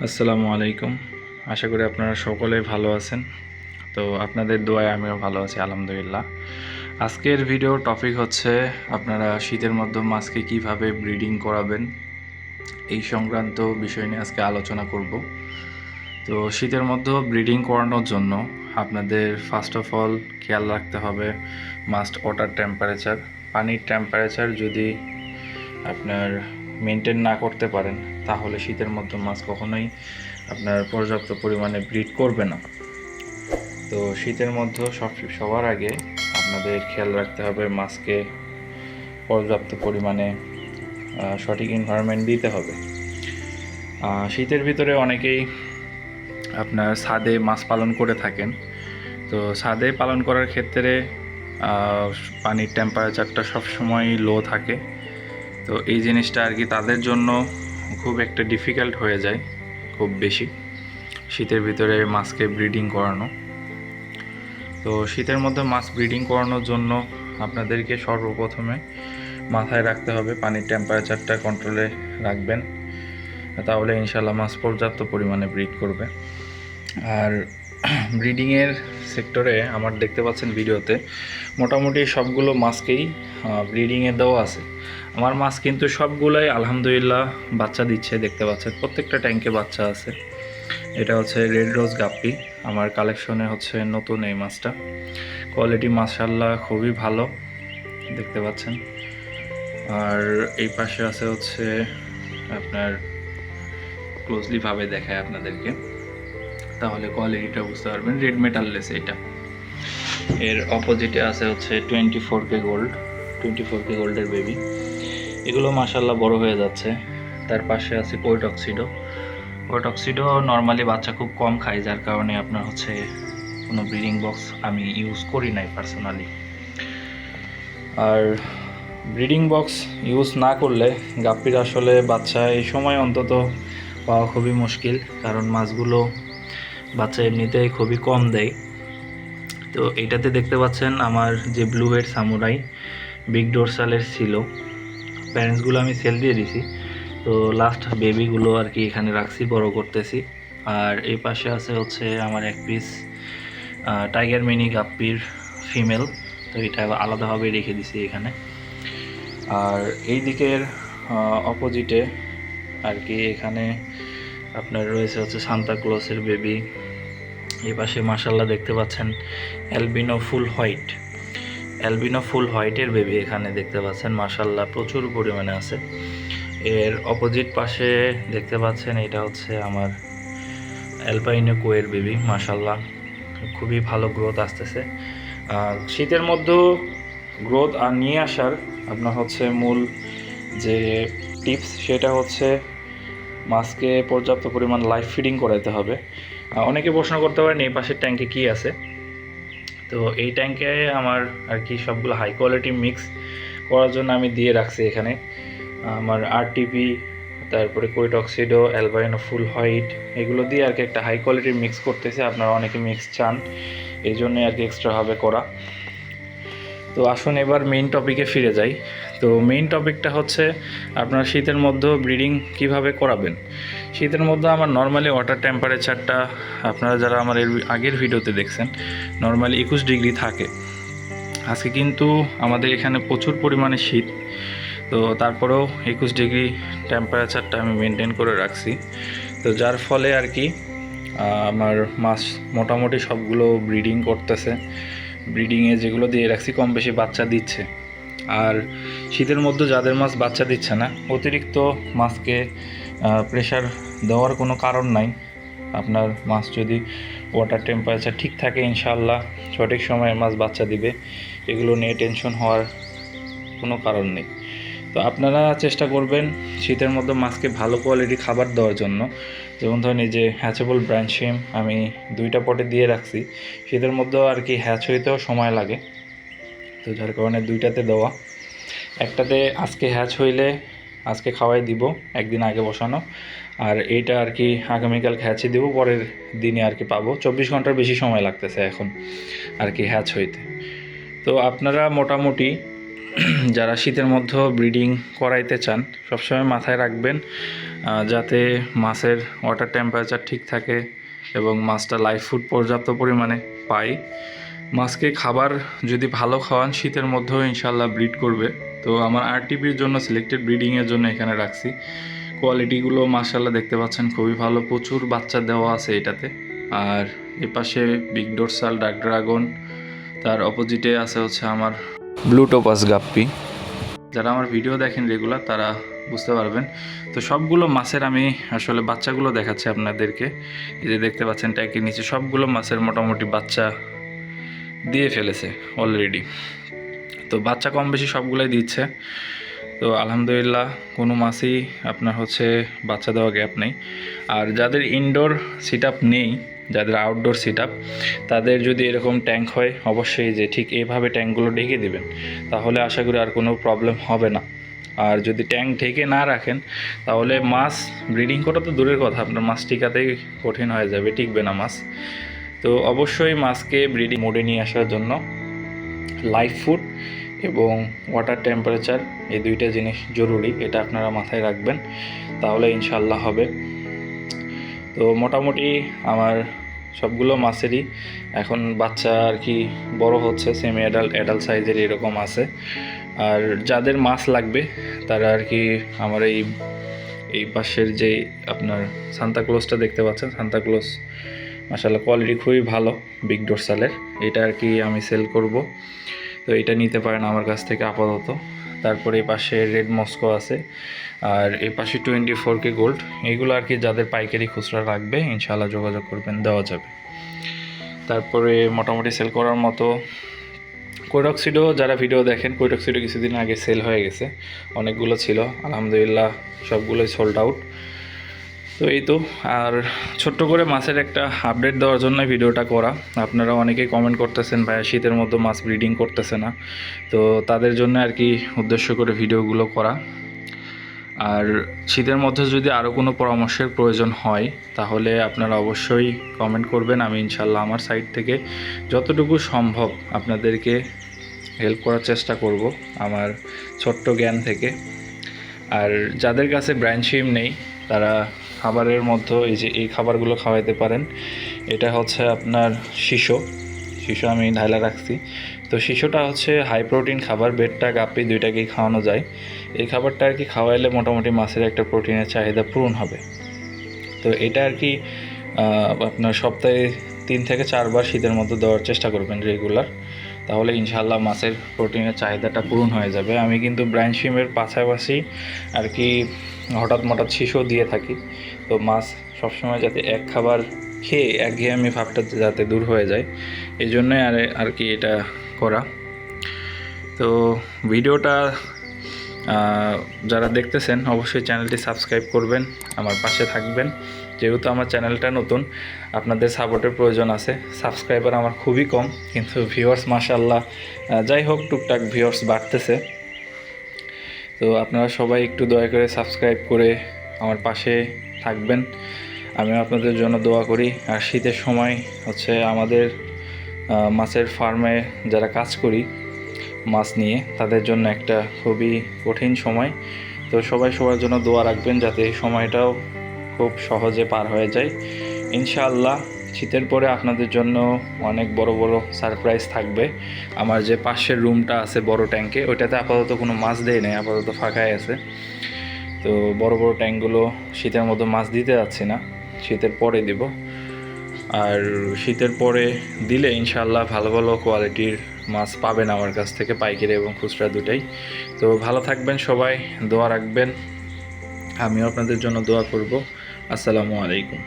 আসসালামু আলাইকুম। আশা করি আপনারা সকলেই ভালো আছেন। তো আপনাদের দোয়ায় আমিও ভালো আছি আলহামদুলিল্লাহ। আজকের ভিডিওর টপিক হচ্ছে আপনারা শীতের মধ্যে মাছকে কিভাবে ব্রিডিং করাবেন, এই সংক্রান্ত বিষয় নিয়ে আজকে আলোচনা করব। তো শীতের মধ্যে ব্রিডিং করানোর জন্য আপনাদের ফার্স্ট অফ অল খেয়াল রাখতে হবে মাস্ট ওয়াটার টেম্পারেচার। পানির টেম্পারেচার যদি আপনার মেনটেন না করতে পারেন তাহলে শীতের মধ্যে মাছ কখনোই আপনার পর্যাপ্ত পরিমাণে ব্রিড করবে না। তো শীতের মধ্যে সবার আগে আপনাদের খেয়াল রাখতে হবে মাছকে পর্যাপ্ত পরিমাণে সঠিক এনভায়রনমেন্ট দিতে হবে। শীতের ভিতরে অনেকেই আপনার ছাদে মাছ পালন করে থাকেন। তো ছাদে পালন করার ক্ষেত্রে পানির টেম্পারেচারটা সবসময় লো থাকে। তো এই জিনিসটা আর কি তাদের জন্য খুব একটা ডিফিকাল্ট হয়ে যায়, খুব বেশি শীতের ভিতরে মাছকে ব্রিডিং করানো। তো শীতের মধ্যে মাছ ব্রিডিং করানোর জন্য আপনাদেরকে সর্বপ্রথমে মাথায় রাখতে হবে পানির টেম্পারেচারটা কন্ট্রোলে রাখবেন, তাহলে ইনশাল্লাহ মাছ পর্যাপ্ত পরিমাণে ব্রিড করবে। আর ব্রিডিংয়ের সেক্টরে আমার দেখতে পাচ্ছেন ভিডিওতে মোটামুটি সবগুলো মাছকেই ব্রিডিংয়ে দেওয়া আছে। আমার মাছ কিন্তু সবগুলোই আলহামদুলিল্লাহ বাচ্চা দিচ্ছে, দেখতে পাচ্ছেন প্রত্যেকটা ট্যাঙ্কে বাচ্চা আছে। এটা হচ্ছে রেড রোজ গাপ্পি, আমার কালেকশনে হচ্ছে নতুন এই মাছটা। কোয়ালিটি মাশাআল্লাহ খুবই ভালো, দেখতে পাচ্ছেন। আর এই পাশে আছে হচ্ছে আপনার ক্লোজলিভাবে দেখায় আপনাদেরকে, তাহলে কোয়ালিটিটা বুঝতে পারবেন। রেড মেটাললেস এটা। এর অপোজিটে আছে হচ্ছে 24K গোল্ড, 24K গোল্ডের বেবি। এগুলো মাশাআল্লাহ বড় হয়ে যাচ্ছে। তার পাশে আছে কোয়েটক্সিডো। কোয়েটক্সিডো নর্মালি বাচ্চা খুব কম খায়, যার কারণে আপনার হচ্ছে কোনো ব্রিডিং বক্স আমি ইউজ করি নাই পার্সোনালি। আর ব্রিডিং বক্স ইউজ না করলে গাপ্পির আসলে বাচ্চা এই সময় অন্তত পাওয়া খুবই মুশকিল, কারণ মাছগুলো বাচ্চা এমনিতেই খুবই কম দেয়। তো এইটাতে দেখতে পাচ্ছেন আমার যে ব্লু হেড সামুরাই বিগ ডোরসালের ছিল, প্যারেন্টসগুলো আমি সেল দিয়ে দিছি। তো লাস্ট বেবিগুলো আর কি এখানে রাখছি, বড় করতেছি। আর এই পাশে আছে হচ্ছে আমার এক পিস টাইগার মিনি গাপ্পির ফিমেল, তো এটা আলাদাভাবে রেখে দিছি এখানে। আর এই দিকের অপোজিটে আর কি এখানে আপনার রয়েছে হচ্ছে সান্তা ক্লসের বেবি। এই পাশে মাশাআল্লাহ দেখতে পাচ্ছেন অ্যালবিনো ফুল হোয়াইট, অ্যালবিনো ফুল হোয়াইটের বেবি এখানে দেখতে পাচ্ছেন মাশাআল্লাহ প্রচুর পরিমাণে আছে। এর অপোজিট পাশে দেখতে পাচ্ছেন এটা হচ্ছে আমার অ্যালপাইনো কোয়ের বেবি, মাশাআল্লাহ খুবই ভালো গ্রোথ আসতেছে। শীতের মধ্যেও গ্রোথ আর নিয়ে আসার আপনার হচ্ছে মূল যে টিপস সেটা হচ্ছে মাছকে পর্যাপ্ত পরিমাণ লাইভ ফিডিং করাতে হবে। অনেকে প্রশ্ন করতে পারেন এই পাশের ট্যাঙ্কে কি আছে। তো এই ট্যাঙ্কে আমার আর কি সবগুলো হাই কোয়ালিটি মিক্স করার জন্য আমি দিয়ে রাখছি এখানে আমার আরটিপি, তারপরে কোয়েটক্সিডো, অ্যালবাইনো ফুল হোয়াইট, এগুলো দিয়ে আর কি একটা হাই কোয়ালিটির মিক্স করতেছে। আপনারা অনেকে মিক্স চান, এই জন্যই আর কি এক্সট্রাভাবে করা। তো আসুন এবার মেইন টপিকে ফিরে যাই। তো মেইন টপিকটা হচ্ছে আপনারা শীতের মধ্যে ব্রিডিং কিভাবে করাবেন। শীতের মধ্যে আমার নর্মালি ওয়াটার টেম্পারেচারটা আপনারা যারা আমার এর আগের ভিডিওতে দেখছেন নর্মালি 21 ডিগ্রি থাকে। আজকে কিন্তু আমাদের এখানে প্রচুর পরিমাণে শীত, তো তারপরেও 21 ডিগ্রি টেম্পারেচারটা আমি মেনটেন করে রাখছি। তো যার ফলে আর কি আমার মাছ মোটামুটি সবগুলো ব্রিডিং করতেছে। ব্রিডিংয়ে যেগুলো দিয়ে রাখছি কম বেশি বাচ্চা দিচ্ছে। আর শীতের মধ্যে যাদের মাছ বাচ্চা দিচ্ছে না, অতিরিক্ত মাছকে প্রেশার দেওয়ার কোনো কারণ নাই। আপনার মাছ যদি ওয়াটার টেম্পারেচার ঠিক থাকে ইনশাআল্লাহ সঠিক সময়ে মাছ বাচ্চা দিবে, এগুলো নিয়ে টেনশন হওয়ার কোনো কারণ নেই। তো আপনারা চেষ্টা করবেন শীতের মধ্যে মাছকে ভালো কোয়ালিটি খাবার দেওয়ার জন্য। যেমন ধরেন এই যে হ্যাচেবল ব্রাঞ্চ শিম আমি 2টা পটে দিয়ে রাখছি, শীতের মধ্যেও আর কি হ্যাচ হইতেও সময় লাগে, তো যার কারণে 2টাতে দেওয়া। একটাতে আজকে হ্যাচ হইলে আজকে খাওয়াই দিব, একদিন আগে বসানো। আর এইটা আর কি আগামীকাল হ্যাচে দিব, পরের দিনে আর কি পাবো। 24 ঘন্টার বেশি সময় লাগতেছে এখন আর কি হ্যাচ হইতে। তো আপনারা মোটামুটি যারা শীতের মধ্যে ব্রিডিং করাইতে চান সবসময় মাথায় রাখবেন যাতে মাছের ওয়াটার টেম্পারেচার ঠিক থাকে এবং মাছটা লাইভ ফুড পর্যাপ্ত পরিমাণে পায়। মাছকে খাবার যদি ভালো খাওয়ান শীতের মধ্যেও ইনশাল্লাহ ব্রিড করবে। তো আমার আরটিপির জন্য সিলেক্টেড ব্রিডিংয়ের জন্য এখানে রাখছি। কোয়ালিটিগুলো মাশাআল্লাহ দেখতে পাচ্ছেন খুবই ভালো, প্রচুর বাচ্চা দেওয়া আছে এটাতে। আর এ পাশে বিগ ডোরসাল ডার্ক ড্রাগন, তার অপোজিটে আছে হচ্ছে আমার ব্লু টোপাস গাপ্পি। যারা আমার ভিডিও দেখেন রেগুলার তারা বুঝতে পারবেন। তো সবগুলো মাছের আমি আসলে বাচ্চাগুলো দেখাচ্ছি আপনাদেরকে। এই যে দেখতে পাচ্ছেন ট্যাঙ্কের নিচে সবগুলো মাছের মোটামুটি বাচ্চা দিয়ে ফেলেছে অলরেডি। তো বাচ্চা কম বেশি সবগুলোই দিচ্ছে। তো আলহামদুলিল্লাহ কোনো মাছই আপনার হচ্ছে বাচ্চা দেওয়া গ্যাপ নেই। আর যাদের ইনডোর সিট আপ নেই, যাদের আউটডোর সিট আপ, তাদের যদি এরকম ট্যাঙ্ক হয় অবশ্যই যে ঠিক এইভাবে ট্যাঙ্কগুলো ঢেকে দিবেন, তাহলে আশা করি আর কোনো প্রবলেম হবে না। আর যদি ট্যাঙ্ক ঢেকে না রাখেন তাহলে মাছ ব্রিডিং করা তো দূরের কথা, আপনার মাছ টিকাতেই কঠিন হয়ে যাবে, টিকবে না মাছ। তো অবশ্যই মাছকে ব্রিডিং মোডে নিয়ে আসার জন্য লাইভ ফুড এবং ওয়াটার টেম্পারেচার এই দুইটা জিনিস জরুরি, এটা আপনারা মাথায় রাখবেন, তাহলে ইনশাল্লাহ হবে। তো মোটামুটি আমার সবগুলো মাছেরই এখন বাচ্চা আর কি বড় হচ্ছে, সেমি অ্যাডাল্ট সাইজের এরকম আছে। আর যাদের মাছ লাগবে তারা আর কি আমার এই পাশের যে আপনার সান্তাক্লজটা দেখতে পাচ্ছেন, সান্তাক্লজ মাশাআল্লাহ কোয়ালিটি খুবই ভালো বিগ ডোরসালের, এটা আর কি আমি সেল করব। তো এটা নিতে পারেন আমার কাছ থেকে আপাতত। তারপরে এই পাশে রেড মস্কো আছে, আর এই পাশে 24K গোল্ড। এইগুলো আর কি যাদের পাইকারি খুচরা রাখবে ইনশাআল্লাহ যোগাযোগ করবেন, দেওয়া যাবে। তারপরে মোটামুটি সেল করার মতো কোইডক্সিডো, যারা ভিডিও দেখেন, কোইডক্সিডো কিছুদিন আগে সেল হয়ে গেছে, অনেকগুলো ছিল, আলহামদুলিল্লাহ সবগুলোই সোল্ড আউট। তো এই তো, আর ছোট্ট করে মাছের একটা আপডেট দেওয়ার জন্য ভিডিওটা করা। আপনারা অনেকেই কমেন্ট করতেছেন ভাইয়া শীতের মধ্যে মাছ ব্রিডিং করতেছে না, তো তাদের জন্য আর কি উদ্দেশ্য করে ভিডিওগুলো করা। আর শীতের মধ্যে যদি আরও কোনো পরামর্শের প্রয়োজন হয় তাহলে আপনারা অবশ্যই কমেন্ট করবেন, আমি ইনশাল্লাহ আমার সাইড থেকে যতটুকু সম্ভব আপনাদেরকে হেল্প করার চেষ্টা করব আমার ছোট্ট জ্ঞান থেকে। আর যাদের কাছে ব্রাইন শিম নেই তারা খাবারের মধ্যে এই যে এই খাবারগুলো খাওয়াইতে পারেন। এটা হচ্ছে আপনার শিশু আমি ঢাইলা রাখছি। তো শিশুটা হচ্ছে হাই প্রোটিন খাবার, বেডটা গাপ্পি দুইটাকেই খাওয়ানো যায়। এই খাবারটা আর কি খাওয়াইলে মোটামুটি মাছের একটা প্রোটিনের চাহিদা পূরণ হবে। তো এটা আর কি আপনার সপ্তাহে 3 থেকে 4 বার শীতের মধ্যে দেওয়ার চেষ্টা করবেন রেগুলার, তাহলে ইনশাআল্লাহ মাছের প্রোটিনের চাহিদাটা পূরণ হয়ে যাবে। আমি কিন্তু ব্রাইন শিমের পাশাপাশি আর কি হঠাৎ শিশু দিয়ে থাকি। তো মাছ সবসময় যাতে এক খাবার খেয়ে একঘেয়েমি ভাবটা যাতে দূর হয়ে যায়, এই জন্যই আর কি এটা করা। তো ভিডিওটা যারা দেখতেছেন অবশ্যই চ্যানেলটি সাবস্ক্রাইব করবেন, আমার পাশে থাকবেন। যেহেতু আমার চ্যানেলটা নতুন, আপনাদের সাপোর্টের প্রয়োজন আছে। সাবস্ক্রাইবার আমার খুবই কম, কিন্তু ভিউয়ার্স মাশাআল্লাহ যাই হোক টুকটাক ভিউয়ার্স বাড়তেছে। তো আপনারা সবাই একটু দয়া করে সাবস্ক্রাইব করে আমার পাশে থাকবেন, আমিও আপনাদের জন্য দোয়া করি। আর শীতের সময় হচ্ছে আমাদের মাছের ফার্মে যারা কাজ করি মাছ নিয়ে, তাদের জন্য একটা খুবই কঠিন সময়। তো সবাই সবার জন্য দোয়া রাখবেন যাতে এই সময়টাও খুব সহজে পার হয়ে যায় ইনশাআল্লাহ। শীতের পরে আপনাদের জন্য অনেক বড় বড় সারপ্রাইজ থাকবে। আমার যে পাশের রুমটা আছে বড় ট্যাঙ্কে, ওইটাতে আপাতত কোনো মাছ দেয় নাই, আপাতত ফাঁকাই আছে। তো বড় বড় ট্যাঙ্কগুলো শীতের মধ্যে মাছ দিতে যাচ্ছি না, শীতের পরে দিব। আর শীতের পরে দিলে ইনশাআল্লাহ ভালো ভালো কোয়ালিটির মাছ পাবেন আমার কাছ থেকে, পাইকারি এবং খুচরা দুটাই। তো ভালো থাকবেন সবাই, দোয়া রাখবেন, আমিও আপনাদের জন্য দোয়া করব। আসসালামু আলাইকুম।